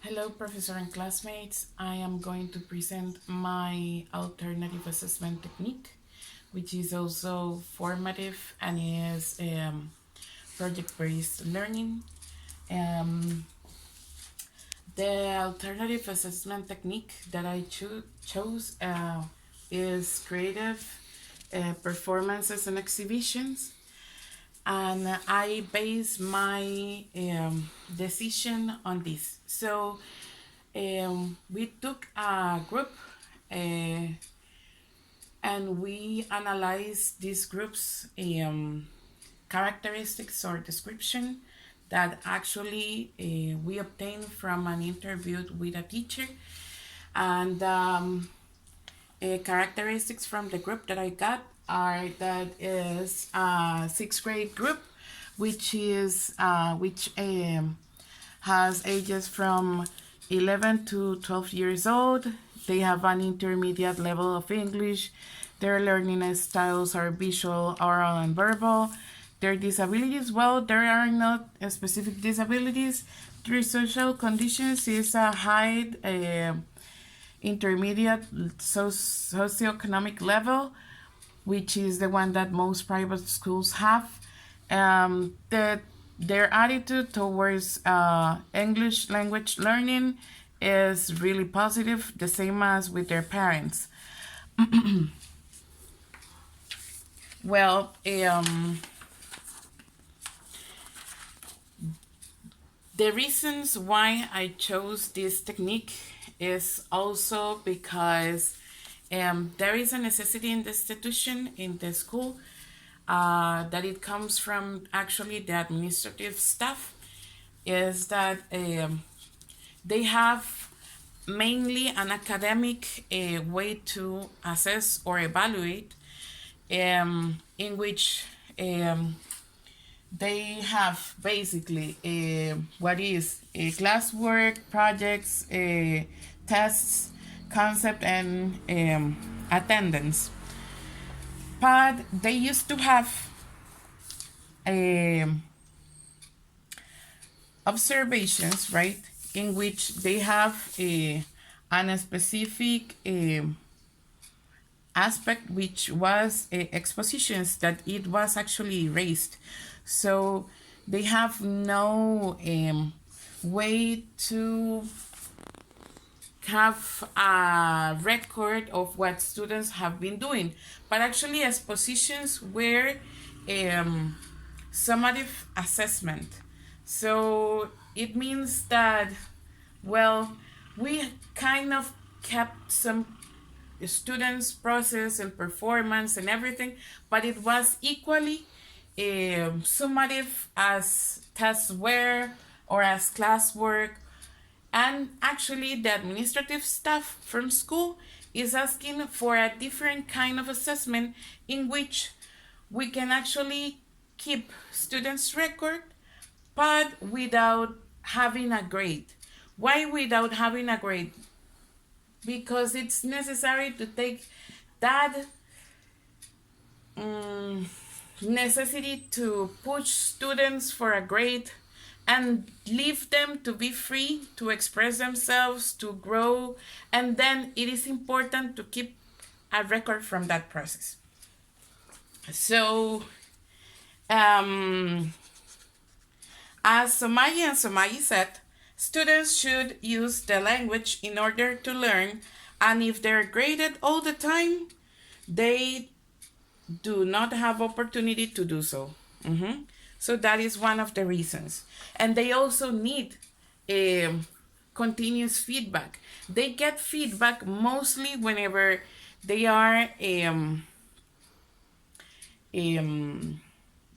Hello, professor and classmates. I am going to present my alternative assessment technique, which is also formative and is project-based learning. Um, the alternative assessment technique that I chose is creative performances and exhibitions. And I base my decision on this. So we took a group and we analyzed these groups' characteristics or description that actually we obtained from an interview with a teacher. And characteristics from the group that I got are that is a sixth grade group, which has ages from 11 to 12 years old. They have an intermediate level of English. Their learning styles are visual, oral, and verbal. Their disabilities, well, there are not specific disabilities. Their social conditions is a high intermediate socioeconomic level, which is the one that most private schools have. Their attitude towards English language learning is really positive, the same as with their parents. Well, the reasons why I chose this technique is also because there is a necessity in the institution, in the school, that it comes from actually the administrative staff, is that they have mainly an academic way to assess or evaluate, in which they have basically what is classwork, projects, tests, concept, and attendance. But they used to have observations, right, in which they have an specific aspect, which was expositions that it was actually erased. So they have no way to have a record of what students have been doing, but actually expositions were summative assessment. So it means that, well, we kind of kept some students' process and performance and everything, but it was equally summative as tests were or as classwork. And actually, the administrative staff from school is asking for a different kind of assessment in which we can actually keep students' record, but without having a grade. Why without having a grade? Because it's necessary to take that necessity to push students for a grade and leave them to be free to express themselves, to grow, and then it is important to keep a record from that process. So, as Somayi said, students should use the language in order to learn, and if they're graded all the time, they do not have opportunity to do so. So that is one of the reasons. And they also need continuous feedback. They get feedback mostly whenever they are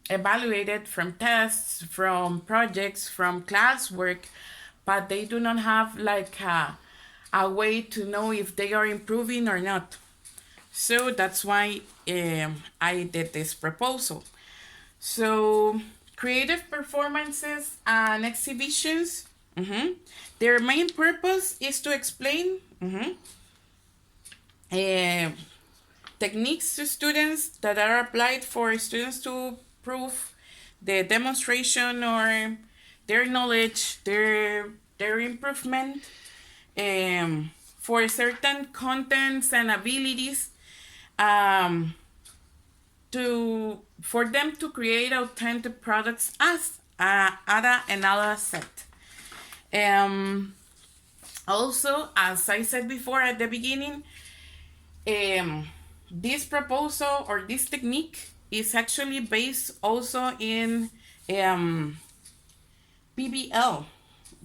evaluated from tests, from projects, from classwork, but they do not have like a way to know if they are improving or not. So that's why I did this proposal. So creative performances and exhibitions, their main purpose is to explain techniques to students that are applied for students to prove the demonstration or their knowledge, their their improvement for certain contents and abilities, um, for them to create authentic products as Ada and Ala said. Also, as I said before at the beginning, this proposal or this technique is actually based also in PBL,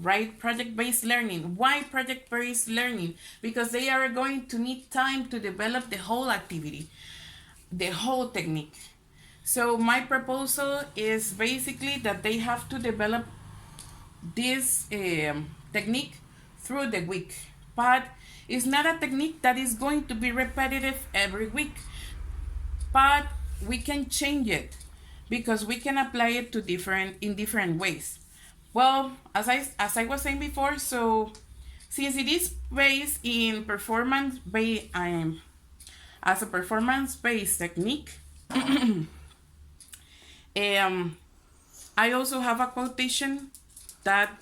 right? Project-based learning. Why project-based learning? Because they are going to need time to develop the whole activity, the whole technique. So my proposal is basically that they have to develop this technique through the week, but it's not a technique that is going to be repetitive every week, but we can change it because we can apply it to different ways. Well, as I was saying before, so since it is based in as a performance-based technique, I also have a quotation that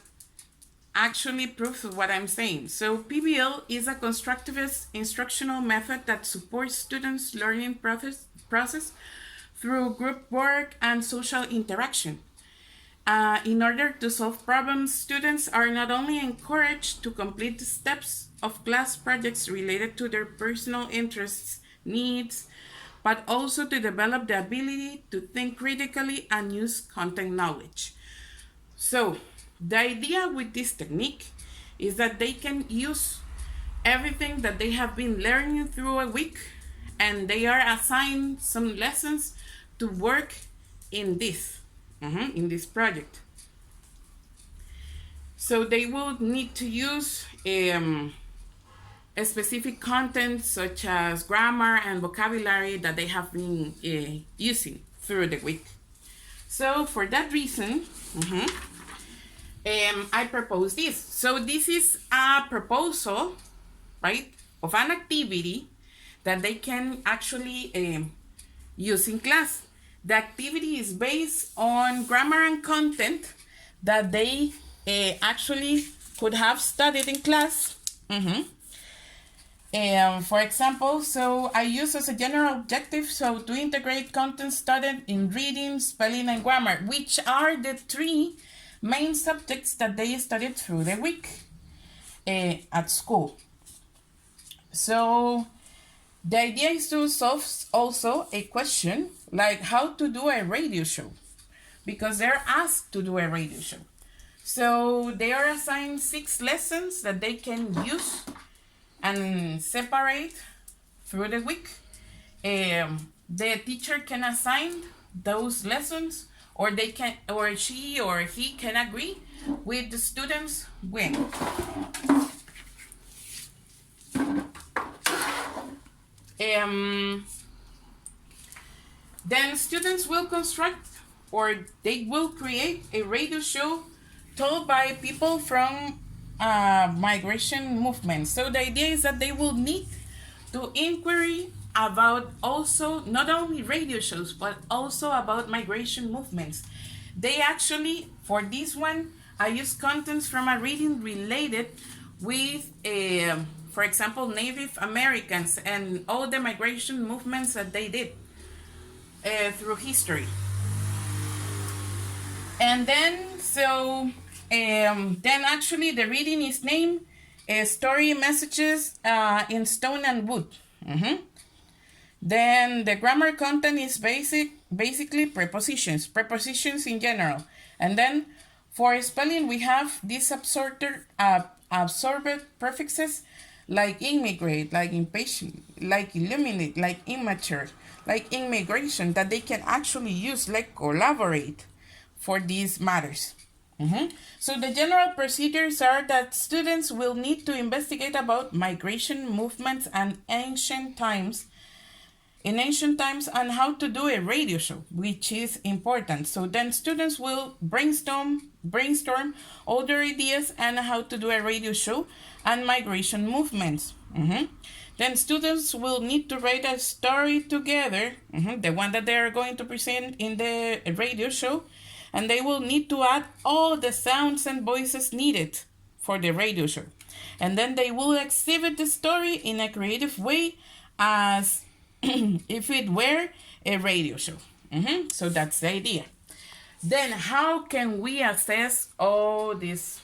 actually proves what I'm saying. So PBL is a constructivist instructional method that supports students' learning process through group work and social interaction. In order to solve problems, students are not only encouraged to complete the steps of class projects related to their personal interests, needs, but also to develop the ability to think critically and use content knowledge. So, the idea with this technique is that they can use everything that they have been learning through a week, and they are assigned some lessons to work in this project. So they will need to use a specific content such as grammar and vocabulary that they have been using through the week. So for that reason, I propose this. So this is a proposal, right, of an activity that they can actually use in class. The activity is based on grammar and content that they actually could have studied in class. For example, so I use as a general objective, so to integrate content studied in reading, spelling, and grammar, which are the three main subjects that they studied through the week at school. So the idea is to solve also a question like how to do a radio show, because they're asked to do a radio show. So they are assigned 6 lessons that they can use and separate through the week. The teacher can assign those lessons, or she or he can agree with the students when. Then students will construct, or they will create a radio show told by people from migration movements. So the idea is that they will need to inquiry about also not only radio shows but also about migration movements. They actually, for this one, I use contents from a reading related with for example, Native Americans and all the migration movements that they did through history. And then, then actually the reading is named Story Messages in Stone and Wood. Then the grammar content is basically prepositions in general. And then for spelling, we have these absorbed prefixes like immigrate, like impatient, like illuminate, like immature, like immigration, that they can actually use, like collaborate for these matters. So the general procedures are that students will need to investigate about migration movements and ancient times and how to do a radio show, which is important. So then students will brainstorm all their ideas and how to do a radio show and migration movements. Then students will need to write a story together, the one that they are going to present in the radio show, and they will need to add all the sounds and voices needed for the radio show. And then they will exhibit the story in a creative way as if it were a radio show. So that's the idea. Then how can we assess all this?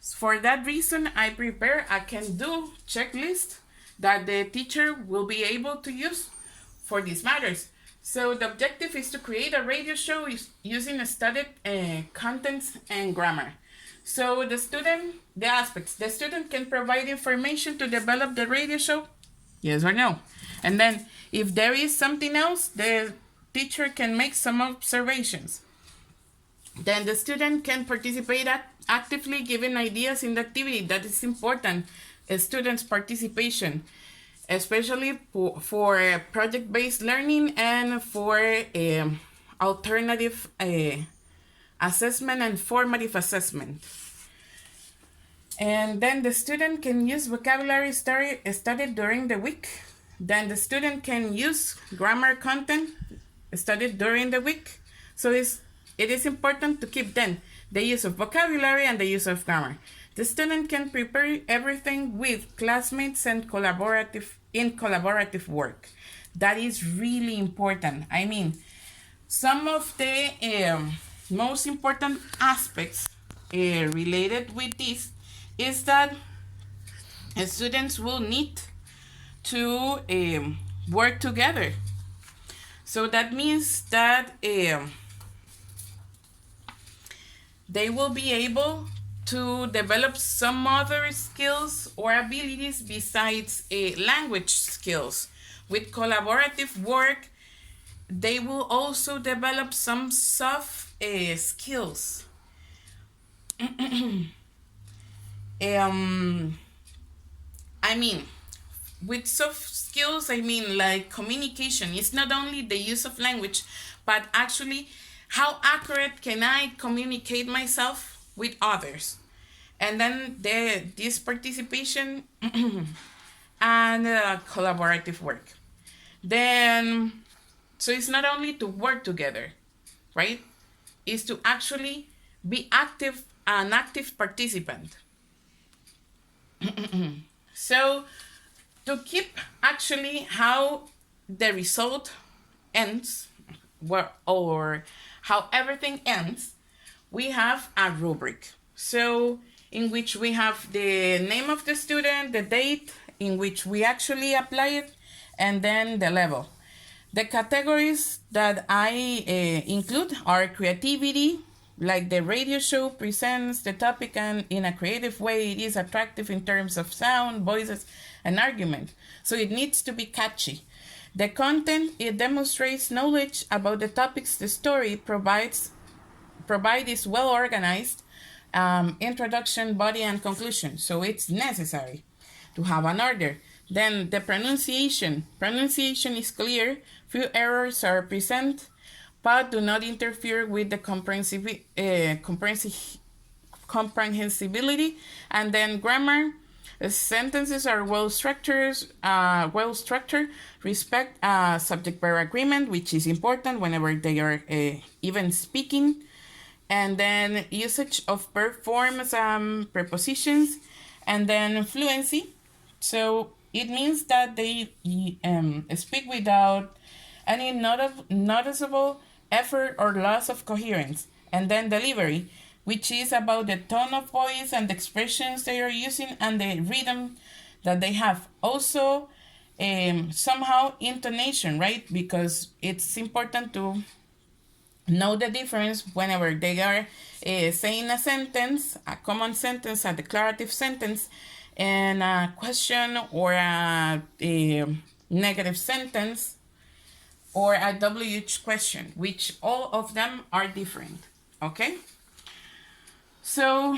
For that reason, I prepare a can-do checklist that the teacher will be able to use for these matters. So the objective is to create a radio show using studied contents and grammar. So the student can provide information to develop the radio show, yes or no. And then if there is something else, the teacher can make some observations. Then the student can participate actively, giving ideas in the activity. That is important, students' participation, especially for project-based learning and for alternative assessment and formative assessment. And then the student can use vocabulary studied during the week. Then the student can use grammar content studied during the week. So it is important to keep then the use of vocabulary and the use of grammar. The student can prepare everything with classmates and collaborative work. That is really important. I mean, some of the most important aspects related with this is that students will need to work together. So that means that they will be able to develop some other skills or abilities besides language skills. With collaborative work, they will also develop some soft skills. I mean, with soft skills, I mean like communication. It's not only the use of language, but actually how accurate can I communicate myself with others. And then this participation and collaborative work. Then, so it's not only to work together, right? It's to actually be an active participant. So to keep actually how the result ends, or how everything ends, we have a rubric. So in which we have the name of the student, the date in which we actually apply it, and then the level. The categories that I include are creativity, like the radio show presents the topic and in a creative way it is attractive in terms of sound, voices, and argument. So it needs to be catchy. The content, it demonstrates knowledge about the topics the story provides is well organized, introduction, body, and conclusion. So it's necessary to have an order. Then the pronunciation is clear, few errors are present, but do not interfere with the comprehensibility. And then grammar, sentences are well structured, respect subject-verb agreement, which is important whenever they are even speaking. And then usage of verb forms, prepositions, and then fluency. So it means that they speak without any noticeable effort or loss of coherence. And then delivery, which is about the tone of voice and the expressions they are using and the rhythm that they have. Also, somehow intonation, right? Because it's important to know the difference whenever they are saying a sentence, a common sentence, a declarative sentence, and a question or a negative sentence or a WH question, which all of them are different, okay? So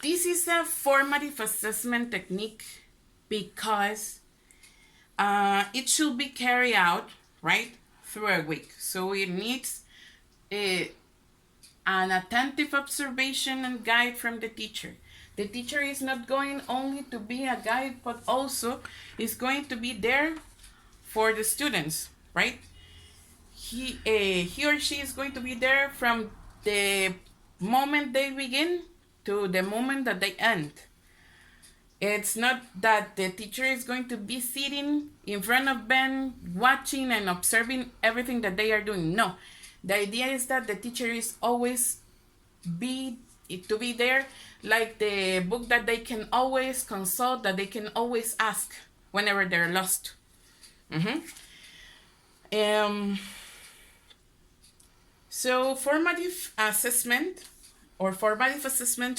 this is a formative assessment technique because it should be carried out, right, through a week. So it needs an attentive observation and guide from the teacher. The teacher is not going only to be a guide, but also is going to be there for the students, right? He or she is going to be there from the moment they begin to the moment that they end. It's not that the teacher is going to be sitting in front of them, watching and observing everything that they are doing. No, the idea is that the teacher is always be to be there, like the book that they can always consult, that they can always ask whenever they're lost. Mm-hmm. Um, so formative assessment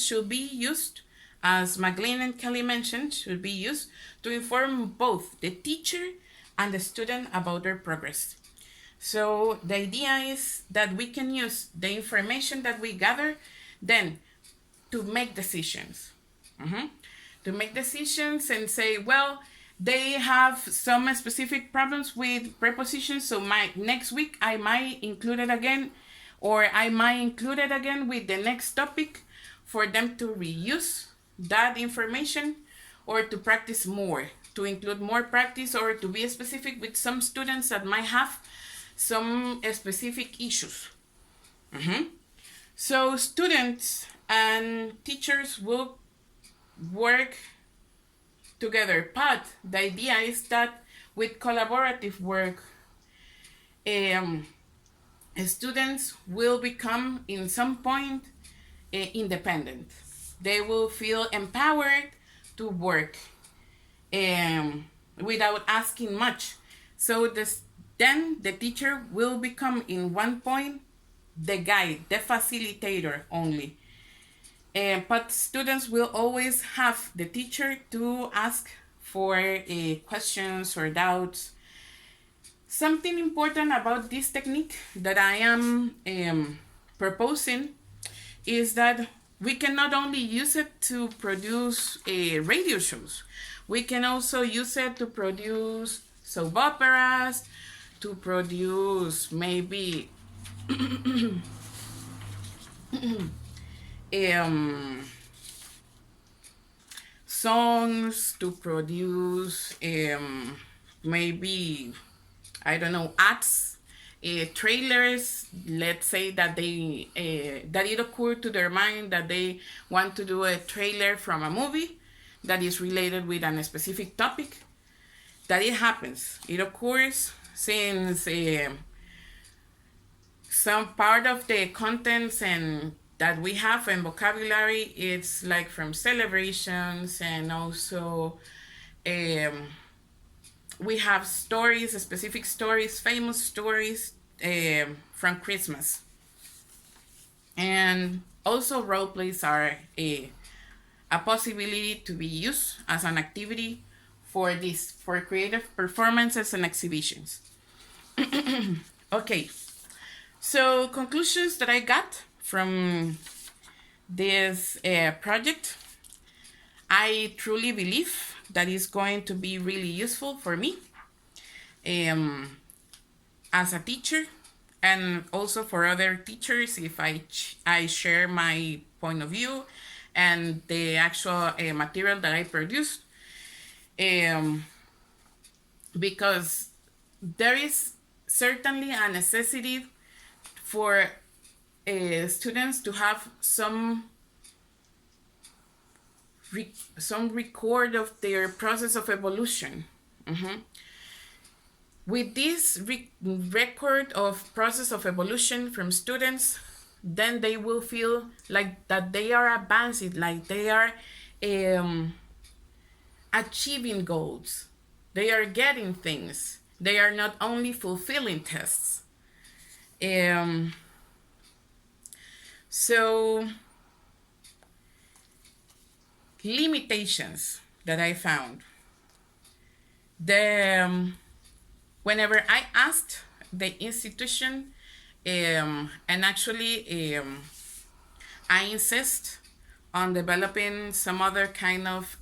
should be used, as McLean and Kelly mentioned, should be used to inform both the teacher and the student about their progress. So the idea is that we can use the information that we gather then to make decisions. Mm-hmm. To make decisions and say, well, they have some specific problems with prepositions, so my next week I might include it again, or I might include it again with the next topic for them to reuse that information, or to practice more, to include more practice, or to be specific with some students that might have some specific issues. Mm-hmm. So students and teachers will work together, but the idea is that with collaborative work, students will become in some point independent. They will feel empowered to work without asking much. So then the teacher will become in one point the guide, the facilitator only. But students will always have the teacher to ask for questions or doubts. Something important about this technique that I am proposing is that we can not only use it to produce radio shows, we can also use it to produce soap operas, to produce maybe songs, to produce maybe, I don't know, ads, trailers. Let's say that that it occurred to their mind that they want to do a trailer from a movie that is related with a specific topic. That it happens. It occurs since some part of the contents and that we have in vocabulary, it's like from celebrations, and also we have stories, specific stories, famous stories from Christmas. And also role plays are a possibility to be used as an activity for creative performances and exhibitions. Okay, so conclusions that I got from this project, I truly believe that is going to be really useful for me as a teacher, and also for other teachers if I share my point of view and the actual material that I produced, because there is certainly a necessity for students to have some record of their process of evolution. Mm-hmm. With this record of process of evolution from students, then they will feel like that they are advancing, like they are achieving goals. They are getting things. They are not only fulfilling tests. So, limitations that I found. Whenever I asked the institution, and actually I insist on developing some other kind of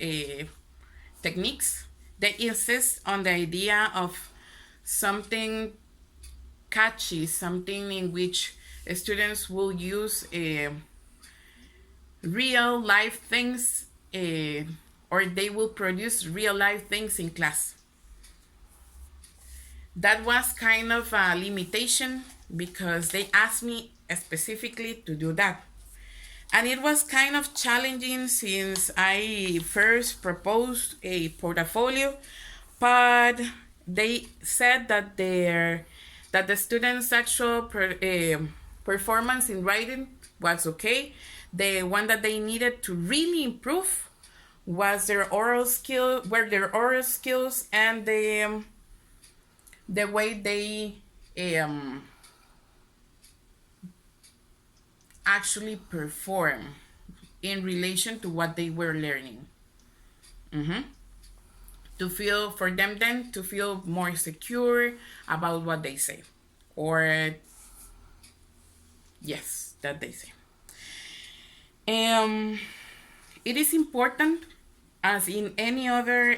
techniques, they insist on the idea of something catchy, something in which students will use real life things, or they will produce real life things in class. That was kind of a limitation because they asked me specifically to do that. And it was kind of challenging since I first proposed a portfolio, but they said that the students' actual performance in writing was okay. The one that they needed to really improve was their oral skills and the way they um, actually perform in relation to what they were learning. Mm-hmm. To feel for them then to feel more secure about what they say, or yes, that they say. Um, it is important, as in any other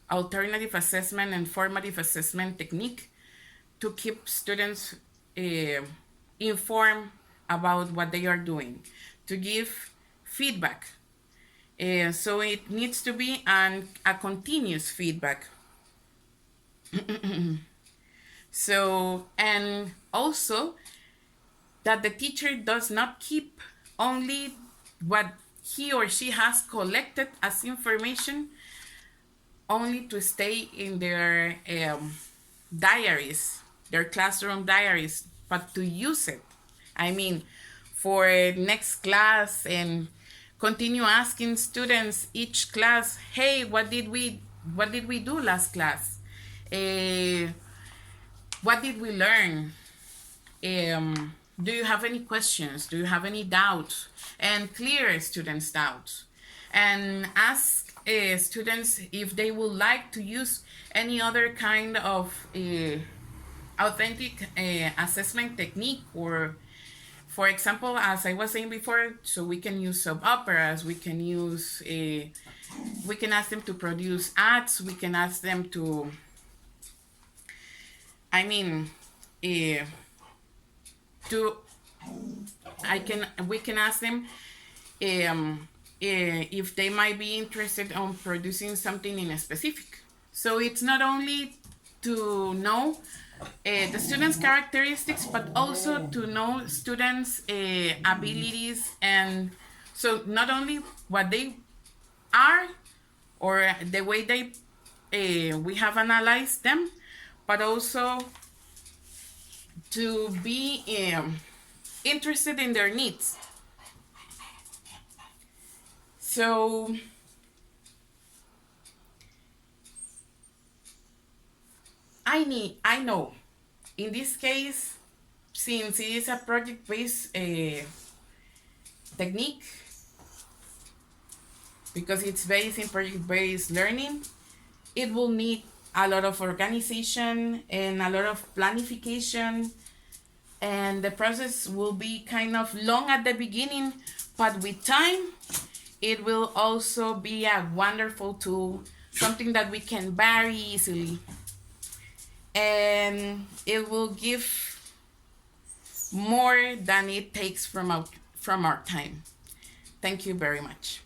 alternative assessment and formative assessment technique, to keep students uh, informed about what they are doing, to give feedback. So it needs to be a continuous feedback. So, and also that the teacher does not keep only what he or she has collected as information only to stay in their diaries, their classroom diaries, but to use it. I mean, for next class, and continue asking students each class, hey, what did we do last class? Uh, what did we learn? Do you have any questions? Do you have any doubts? And clear students' doubts. And ask students if they would like to use any other kind of authentic assessment technique, or, for example, as I was saying before, so we can use soap operas, we can use, we can ask them to produce ads, we can ask them to, I mean, uh, to we can ask them if they might be interested on producing something in a specific. So it's not only to know the students' characteristics, but also to know students' abilities, and so not only what they are or the way they we have analyzed them, but also to be interested in their needs. So I know in this case, since it is a project-based technique, because it's based in project-based learning, it will need a lot of organization and a lot of planification, and the process will be kind of long at the beginning, but with time it will also be a wonderful tool, something that we can vary easily, and it will give more than it takes from our time. Thank you very much.